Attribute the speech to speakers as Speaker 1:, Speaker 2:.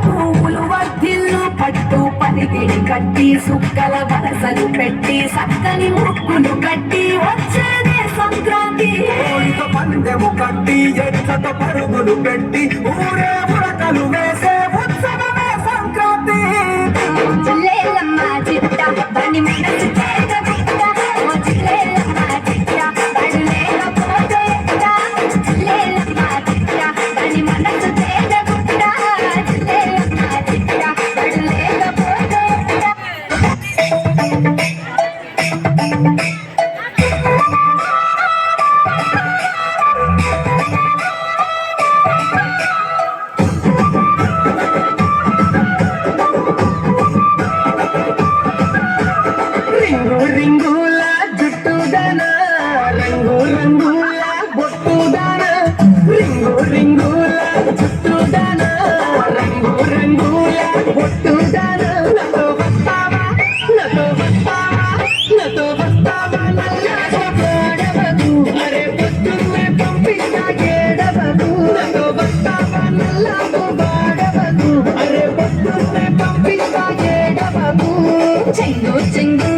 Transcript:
Speaker 1: పువ్వులు వర్ధిల్లు పట్టు పనికిడి కట్టి సుక్కల వరసలు పెట్టి సక్కని ముక్కులు కట్టి వచ్చేదే సంక్రాంతి
Speaker 2: పందెము కట్టి ఎచ్చట పరుగులు పెట్టి ఊరే ఉరకలు వేసే ఉత్సవమే సంక్రాంతి
Speaker 1: చిల్లేలమ్మ చిట్ట బండి మనసు చేత బిట్ట ఓ చిల్లేలమ్మ చిట్ట బడు లేకపోతే ఎట్ట చిల్లేలమ్మ చిట్ట బండి మనసు చేత బిట్ట చిల్లేలమ్మ చిట్ట బడు లేకపోతే ఎట్ట
Speaker 2: రింగుల జుట్టుదన రంగు రంగుల బొట్టుదన రింగుల జుట్టుదన రంగు రంగుల బొట్టుదన నతో వస్తావా నల్లబోడవకు అరే పొద్దున్నే పంపిస్తా ఏడవకు నతో వస్తావా నల్లబోడవకు అరే పొద్దున్నే పంపిస్తా ఏడవకు
Speaker 1: చెంగు చెంగు